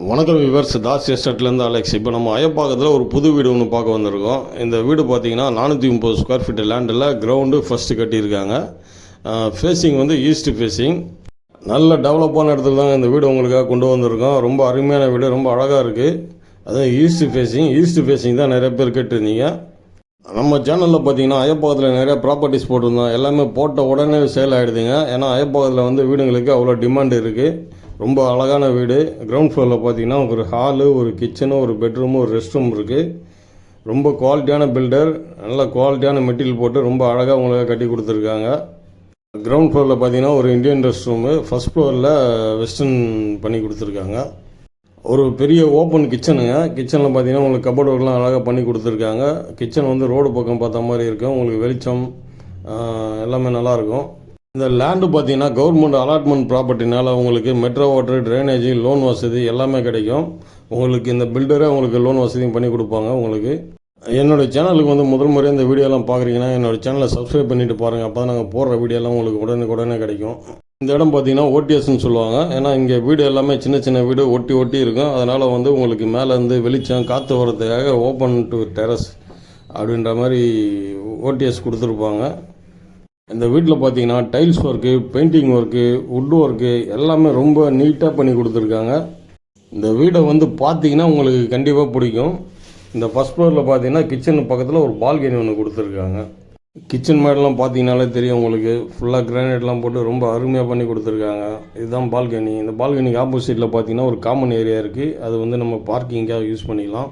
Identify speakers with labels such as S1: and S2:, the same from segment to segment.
S1: வணக்கம் viewers, Das எஸ்டேட்லேருந்து Alex. இப்போ நம்ம அயப்பாக்கத்தில் ஒரு புது வீடு ஒன்று பார்க்க வந்திருக்கோம். இந்த வீடு பார்த்திங்கன்னா 430 ஸ்கொயர் ஃபீட் லேண்டில் கிரவுண்டு ஃபஸ்ட்டு கட்டியிருக்காங்க. ஃபேஸிங் வந்து ஈஸ்ட் ஃபேஸிங். நல்ல டெவலப்பான இடத்துல தாங்க இந்த வீடு உங்களுக்காக கொண்டு வந்திருக்கோம். ரொம்ப அருமையான வீடு, ரொம்ப அழகாக இருக்குது. அதுவும் ஈஸ்ட் ஃபேஸிங் தான் நிறைய பேர் கேட்டிருந்தீங்க. நம்ம சேனலில் பார்த்தீங்கன்னா அயப்பாக்கத்தில் நிறையா ப்ராப்பர்ட்டிஸ் போட்டிருந்தோம். எல்லாமே போட்ட உடனே சேல் ஆகிடுதுங்க. ஏன்னா அயப்பாக்கத்தில் வந்து வீடுங்களுக்கு அவ்வளோ டிமாண்ட் இருக்குது. ரொம்ப அழகான வீடு. கிரவுண்ட் ஃப்ளோரில் பார்த்தீங்கன்னா ஒரு ஹாலு, ஒரு கிச்சனு, ஒரு பெட்ரூமு, ஒரு ரெஸ்ட் ரூம் இருக்குது. ரொம்ப குவாலிட்டியான பில்டர், நல்ல குவாலிட்டியான மெட்டீரியல் போட்டு ரொம்ப அழகாக உங்களுக்கு கட்டி கொடுத்துருக்காங்க. கிரவுண்ட் ஃப்ளோரில் பார்த்தீங்கன்னா ஒரு இந்தியன் ரெஸ்ட் ரூமு, ஃபஸ்ட் ஃப்ளோரில் வெஸ்டர்ன் பண்ணி கொடுத்துருக்காங்க. ஒரு பெரிய ஓப்பன் கிச்சனுங்க. கிச்சனில் பார்த்தீங்கன்னா உங்களுக்கு கபோர்டு ஒர்க்லாம் அழகாக பண்ணி கொடுத்துருக்காங்க. கிச்சன் வந்து ரோடு பக்கம் பார்த்த மாதிரி இருக்கும். உங்களுக்கு வெளிச்சம் எல்லாமே நல்லாயிருக்கும். இந்த லேண்டு பார்த்தீங்கன்னா கவர்மெண்ட் அலாட்மெண்ட் ப்ராப்பர்ட்டினால உங்களுக்கு மெட்ரோ வாட்டர், ட்ரைனேஜ், லோன் வசதி எல்லாமே கிடைக்கும். உங்களுக்கு இந்த பில்டரே உங்களுக்கு லோன் வசதியும் பண்ணி கொடுப்பாங்க. உங்களுக்கு என்னோடய சேனலுக்கு வந்து முதல் முறையாக இந்த வீடியோலாம் பார்க்குறீங்கன்னா என்னோடய சேனலை சப்ஸ்கிரைப் பண்ணிவிட்டு பாருங்கள். அப்போ தான் நாங்கள் போடுற வீடியோலாம் உங்களுக்கு உடனே கிடைக்கும். இந்த இடம் பார்த்தீங்கன்னா ஓடிஎஸ்ன்னு சொல்லுவாங்க. ஏன்னா இங்கே வீடு எல்லாமே சின்ன சின்ன வீடு ஒட்டி இருக்கும். அதனால் வந்து உங்களுக்கு மேலேருந்து வெளிச்சம் காற்று வர்றதுக்காக ஓப்பன் டு டெரஸ் அப்படின்ற மாதிரி ஓடிஎஸ் கொடுத்துருப்பாங்க. இந்த வீட்டில் பார்த்தீங்கன்னா tiles work, painting work, would work எல்லாமே ரொம்ப நீட்டாக பண்ணி கொடுத்துருக்காங்க. இந்த வீடை வந்து பார்த்தீங்கன்னா உங்களுக்கு கண்டிப்பாக பிடிக்கும். இந்த ஃபஸ்ட் ஃப்ளோரில் பார்த்தீங்கன்னா கிச்சன் பக்கத்தில் ஒரு பால்கனி ஒன்று கொடுத்துருக்காங்க. கிச்சன் மேடெலாம் பார்த்தீங்கன்னாலே தெரியும் உங்களுக்கு. ஃபுல்லாக கிரானைட்லாம் போட்டு ரொம்ப அருமையாக பண்ணி கொடுத்துருக்காங்க. இதுதான் பால்கனி. இந்த பால்கனிக்கு ஆப்போசிட்டில் பார்த்தீங்கன்னா ஒரு காமன் ஏரியா இருக்குது. அது வந்து நம்ம பார்க்கிங்காக யூஸ் பண்ணிக்கலாம்.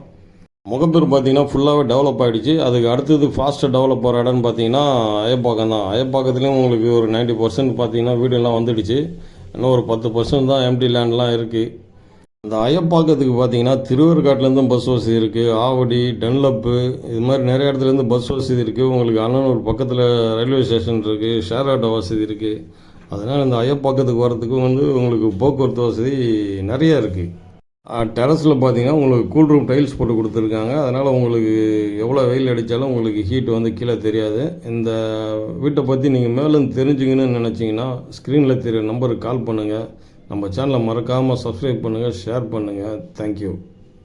S1: முகப்பேர் பார்த்தீங்கன்னா ஃபுல்லாகவே டெவலப் ஆகிடுச்சு. அதுக்கு அடுத்தது ஃபாஸ்ட்டாக டெவலப் ஆகிற இடம்னு பார்த்தீங்கன்னா அயப்பாக்கம் தான். அயப்பாக்கத்துலேயும் உங்களுக்கு ஒரு 90% பார்த்தீங்கன்னா வீடெல்லாம் வந்துடுச்சு. இன்னும் ஒரு 10% தான் எம்டி லேண்ட்லாம் இருக்குது. இந்த அயப்பாக்கத்துக்கு பார்த்தீங்கன்னா திருவேற்காட்டிலேருந்து பஸ் வசதி இருக்குது. ஆவடி, டன்லப்பு இது மாதிரி நிறைய இடத்துலேருந்து பஸ் வசதி இருக்குது. உங்களுக்கு அண்ணனூர் பக்கத்தில் ரயில்வே ஸ்டேஷன் இருக்குது, ஷேர் ஆட்டோ வசதி இருக்குது. அதனால் இந்த அயப்பாக்கத்துக்கு வரத்துக்கு வந்து உங்களுக்கு போக்குவரத்து வசதி நிறையா இருக்குது. டெரஸில் பார்த்தீங்கன்னா உங்களுக்கு கூல் ரூம் டைல்ஸ் போட்டு கொடுத்துருக்காங்க. அதனால் உங்களுக்கு எவ்வளோ வெயில் அடித்தாலும் உங்களுக்கு ஹீட் வந்து கீழே தெரியாது. இந்த வீட்டை பற்றி நீங்கள் மேலும் தெரிஞ்சுக்கணும்னு நினச்சிங்கன்னா ஸ்க்ரீனில் தெரிய நம்பருக்கு கால் பண்ணுங்கள். நம்ம சேனலை மறக்காமல் சப்ஸ்கிரைப் பண்ணுங்கள், ஷேர் பண்ணுங்கள். தேங்க்யூ.